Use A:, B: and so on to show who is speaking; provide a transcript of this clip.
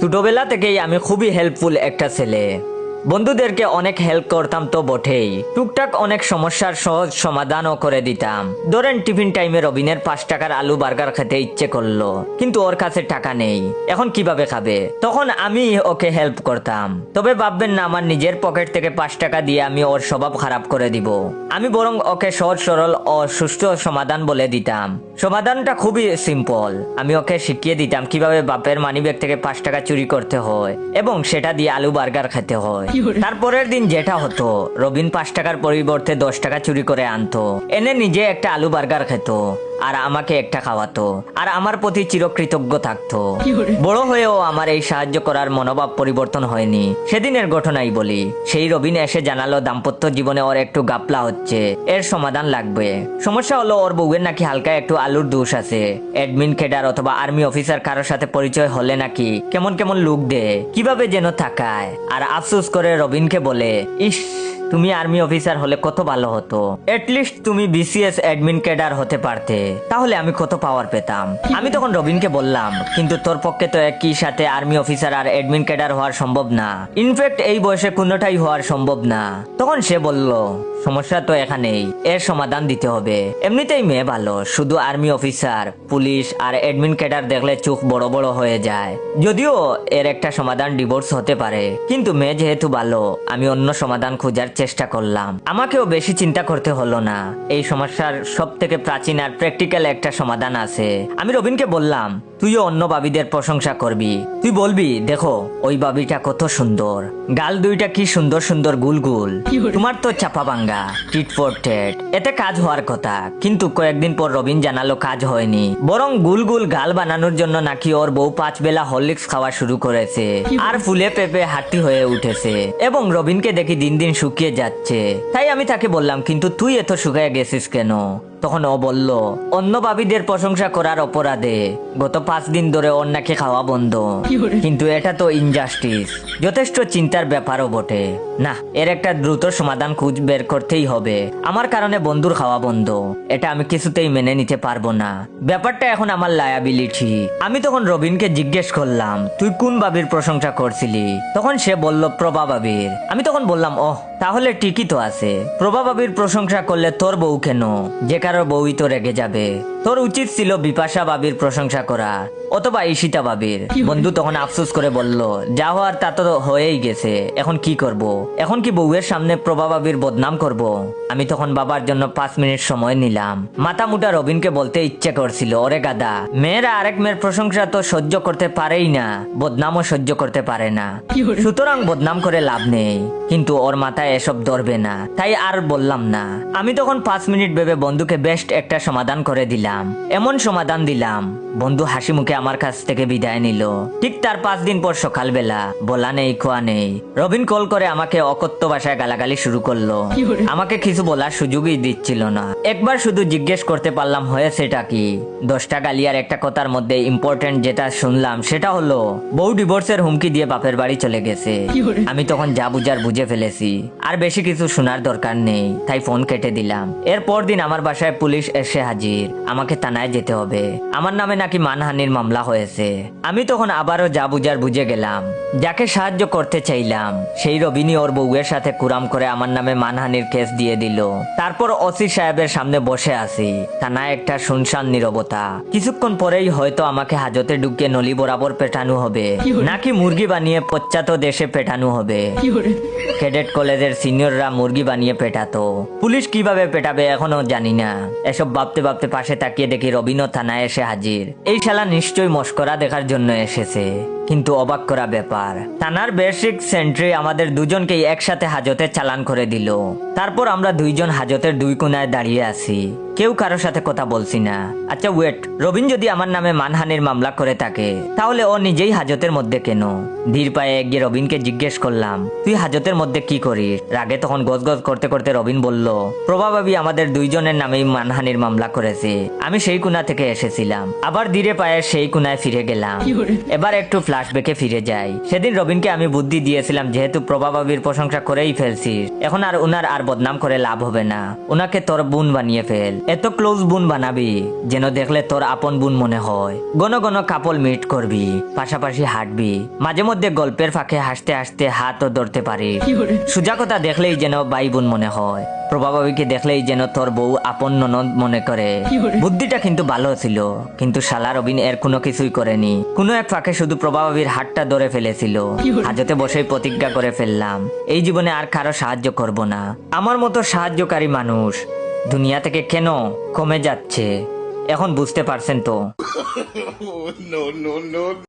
A: ছোটবেলা থেকেই আমি খুবই হেল্পফুল একটা ছেলে। বন্ধুদেরকে অনেক হেল্প করতাম তো বটেই, টুকটাক অনেক সমস্যার সহজ সমাধানও করে দিতাম। ধরেন টিফিন টাইমে রবিনের 5 টাকার আলু বার্গার খেতে ইচ্ছে করলো, কিন্তু ওর কাছে টাকা নেই, এখন কিভাবে খাবে? তখন আমি ওকে হেল্প করতাম। তবে ভাববেন না আমার নিজের পকেট থেকে 5 টাকা দিয়ে আমি ওর স্বভাব খারাপ করে দিব। আমি বরং ওকে সহজ সরল ও সুস্থ সমাধান বলে দিতাম। সমাধানটা খুবই সিম্পল। আমি ওকে শিখিয়ে দিতাম কিভাবে বাপের মানিব্যাগ থেকে 5 টাকা চুরি করতে হয় এবং সেটা দিয়ে আলু বার্গার খেতে হয়। তারপরের দিন যেটা হতো, রবিন 5 টাকার পরিবর্তে 10 টাকা চুরি করে আনতো, এনে নিজে একটা আলু বার্গার খেত আর আমাকে একটা খাওয়াতো, আর আমার প্রতি চিরকৃতজ্ঞ থাকতো। বড় হয়েও আমার এই সাহায্য করার মনোভাব পরিবর্তন হয়নি। সেদিনের ঘটনাই বলি। সেই রবিন এসে জানালো দাম্পত্য জীবনে ওর একটু গাপলা হচ্ছে, এর সমাধান লাগবে। সমস্যা হলো ওর বউয়ের নাকি হালকা একটু আলুর দোষ আছে। অ্যাডমিন ক্যাডার অথবা আর্মি অফিসার কারোর সাথে পরিচয় হলে নাকি কেমন কেমন লুক দেয়, কিভাবে যেন তাকায়। আর আফসোস করে রবিনকে বলে, ইস তুমি আর্মি অফিসার হলে কত ভালো হতো, এটলিস্ট তুমি বিসিএস অ্যাডমিন ক্যাডার হতে পারতে, তাহলে আমি কত পাওয়ার পেতাম। আমি তখন রবিনকে বললাম, কিন্তু তোর পক্ষে তো একই সাথে আর্মি অফিসার আর অ্যাডমিন ক্যাডার হওয়ার সম্ভব না, ইনফ্যাক্ট এই বয়সে কোনোটাই হওয়ার সম্ভব না। তখন সে বলল, সমস্যা তো এখানেই, এর সমাধান দিতে হবে। এমনিতেই মেয়ে ভালো, শুধু আর্মি অফিসার, পুলিশ আর অ্যাডমিন ক্যাডার দেখলে চোখ বড় বড় হয়ে যায়। যদিও এর একটা সমাধান ডিভোর্স হতে পারে, কিন্তু মেয়ে যেহেতু ভালো, আমি অন্য সমাধান খোঁজার চেষ্টা করলাম। আমাকেও বেশি চিন্তা করতে হলো না। এই সমস্যার সব থেকে প্রাচীন আর প্র্যাকটিক্যাল একটা সমাধান আছে। আমি রবিনকে বললাম, তুইও অন্য বাবিদের প্রশংসা করবি। তুই বলবি, দেখো ওই বাবিটা কত সুন্দর, গাল দুইটা কি সুন্দর সুন্দর গুল গুল, তোমার তো চাপা ভাঙ্গা, টিট ফর টেট, এতে কাজ হওয়ার কথা। কিন্তু কয়েকদিন পর রবিন জানালো কাজ হয়নি, বরং গুল গুল গাল বানানোর জন্য নাকি ওর বউ 5 বেলা হরলিক্স খাওয়া শুরু করেছে আর ফুলে পেঁপে হাঁটি হয়ে উঠেছে, এবং রবিনকে দেখি দিন দিন শুকিয়ে যাচ্ছে। তাই আমি তাকে বললাম, কিন্তু তুই এত শুকিয়ে গেছিস কেন? তখন ও বলল, অন্য বাবিদের প্রশংসা করার অপরাধে গত 5 দিন ধরে ওর নাকি খাওয়া বন্ধ। কিন্তু এটা তো ইনজাস্টিস, যথেষ্ট চিন্তার ব্যাপারও বটে। না, এর একটা দ্রুত সমাধান খুঁজ বের করতেই হবে। আমার কারণে বন্ধুর খাওয়া বন্ধ, এটা আমি কিছুতেই মেনে নিতে পারবো না। ব্যাপারটা এখন আমার লায়াবিলিটি। আমি তখন রবিনকে জিজ্ঞেস করলাম, তুই কোন বাবির প্রশংসা করছিলি? তখন সে বলল, প্রভা বাবির। আমি তখন বললাম, ওহ তাহলে ঠিকই তো আছে। প্রভা বাবির প্রশংসা করলে তোর বউ কেন? যে কারোর বউই তো রেগে যাবে। তোর উচিত ছিল বিপাশা বাবির প্রশংসা করা অথবা ঈশিতা বাবির। বন্ধু তখন আফসোস করে বলল, যা হওয়ার তা তো হয়েই গেছে, এখন কি করব? এখন কি বউয়ের সামনে প্রভা বাবির বদনাম করব? আমি তখন বাবার জন্য 5 মিনিট সময় নিলাম। মাথা মুটা রবিনকে বলতে ইচ্ছে করছিল, ওরে গাদা, মেয়েরা আরেক মেয়ের প্রশংসা তো সহ্য করতে পারেই না, বদনামও সহ্য করতে পারে না, সুতরাং বদনাম করে লাভ নেই। কিন্তু ওর মাথায় এসব ধরবে না, তাই আর বললাম না। আমি তখন 5 মিনিট ভেবে বন্ধুকে বেস্ট একটা সমাধান করে দিলাম। এমন সমাধান দিলাম, বন্ধু হাসি মুখে আমার কাছ থেকে বিদায় নিল। ঠিক তার 5 দিন পর সকালবেলা, বলা নেই খোয়া নেই, রবিন কল করে আমাকে অকথ্য ভাষায় গালাগালি শুরু করলো। আমাকে কিছু বলার সুযোগই দিচ্ছিল না। একবার শুধু জিজ্ঞেস করতে পারলাম, হয়েছেটা কি? 10টা গালি আর একটা কথার মধ্যে ইম্পর্টেন্ট যেটা শুনলাম সেটা হলো, বউ ডিভোর্সের হুমকি দিয়ে বাপের বাড়ি চলে গেছে। আমি তখন যা বুঝার বুঝে ফেলেছি, আর বেশি কিছু শোনার দরকার নেই, তাই ফোন কেটে দিলাম। এরপর দিন আমার বাসায় পুলিশ এসে হাজির। আমাকে থানায় যেতে হবে, আমার নামে নাকি মানহানির মামলা হয়েছে। আমি তখন আবারও যা বুঝার বুঝে গেলাম। যাকে সাহায্য করতে চাইলাম সেই রবিনী ওর বউয়ের সাথে কুরাম করে আমার নামে মানহানির কেস দিয়ে দিল। তারপর ওসি সাহেবের সামনে বসে আছি। থানায় একটা শুনশান নীরবতা। কিছুক্ষণ পরেই হয়তো আমাকে হাজতে ঢুকিয়ে নলি বরাবর পেটানো হবে, নাকি মুরগি বানিয়ে পশ্চাৎ দেশে পেটানো হবে। ক্যাডেট কলেজের সিনিয়ররা মুরগি বানিয়ে পেটাতো, পুলিশ কিভাবে পেটাবে এখনো জানি না। এসব ভাবতে ভাবতে পাশে তাকিয়ে দেখি রবিনও থানায় এসে হাজির। এই শালা নিশ্চয়ই মস্করা দেখার জন্য এসেছে। কিন্তু অবাক করা ব্যাপার, থানার বেসিক সেন্ট্রি আমাদের দুজনকেই একসাথে হাজতে চালান করে দিল। তারপর আমরা দুইজন হাজতের 2 কোণায় দাঁড়িয়ে আছি, কেউ কারোর সাথে কথা বলছি না। আচ্ছা ওয়েট, রবিন যদি আমার নামে মানহানির মামলা করে থাকে, তাহলে ও নিজেই হাজতের মধ্যে কেন? ধীর পায়ে গিয়ে রবিনকে জিজ্ঞেস করলাম, তুই হাজতের মধ্যে কি করিস? রাগে তখন গজগজ করতে করতে রবিন বলল, প্রভা বাবি আমাদের দুইজনের নামেই মানহানির মামলা করেছে, আমি সেই কোণা থেকে এসেছিলাম। আবার ধীরে পায়ে সেই কোণায় ফিরে গেলাম। এবার একটু ফ্ল্যাশব্যাকে ফিরে যাই। সেদিন রবিনকে আমি বুদ্ধি দিয়েছিলাম, যেহেতু প্রভা ভাবির প্রশংসা করেই ফেলছিস, এখন আর উনার আর বদনাম করে লাভ হবে না, উনাকে তোর বোন বানিয়ে ফেল। এত ক্লোজ বোন বানাবি যেন দেখলে তোর আপন বোন মনে হয়। ঘন ঘন কাপল মিট করবি, পাশাপাশি হাঁটবি, মাঝে মধ্যে গল্পের ফাঁকে হাসতে হাসতে হাতও ধরতে পারিস। সোজা কথা দেখলেই যেন ভাই বোন মনে হয়, প্রভা ভাবিকে দেখলেই যেন তোর বউ আপন ননদ মনে করে। বুদ্ধিটা কিন্তু ভালো ছিল, কিন্তু শালা রবিন এর কোনো কিছুই করেনি। কোনো এক ফাঁকে শুধু প্রভা ভাবির হাতটা ধরে ফেলেছিল। হাজতে বসেই প্রতিজ্ঞা করে ফেললাম, এই জীবনে আর কারো সাহায্য করব না। আমার মতো সাহায্যকারী মানুষ দুনিয়া থেকে কেন কমে যাচ্ছে, এখন বুঝতে পারছেন তো?
B: No, no, no.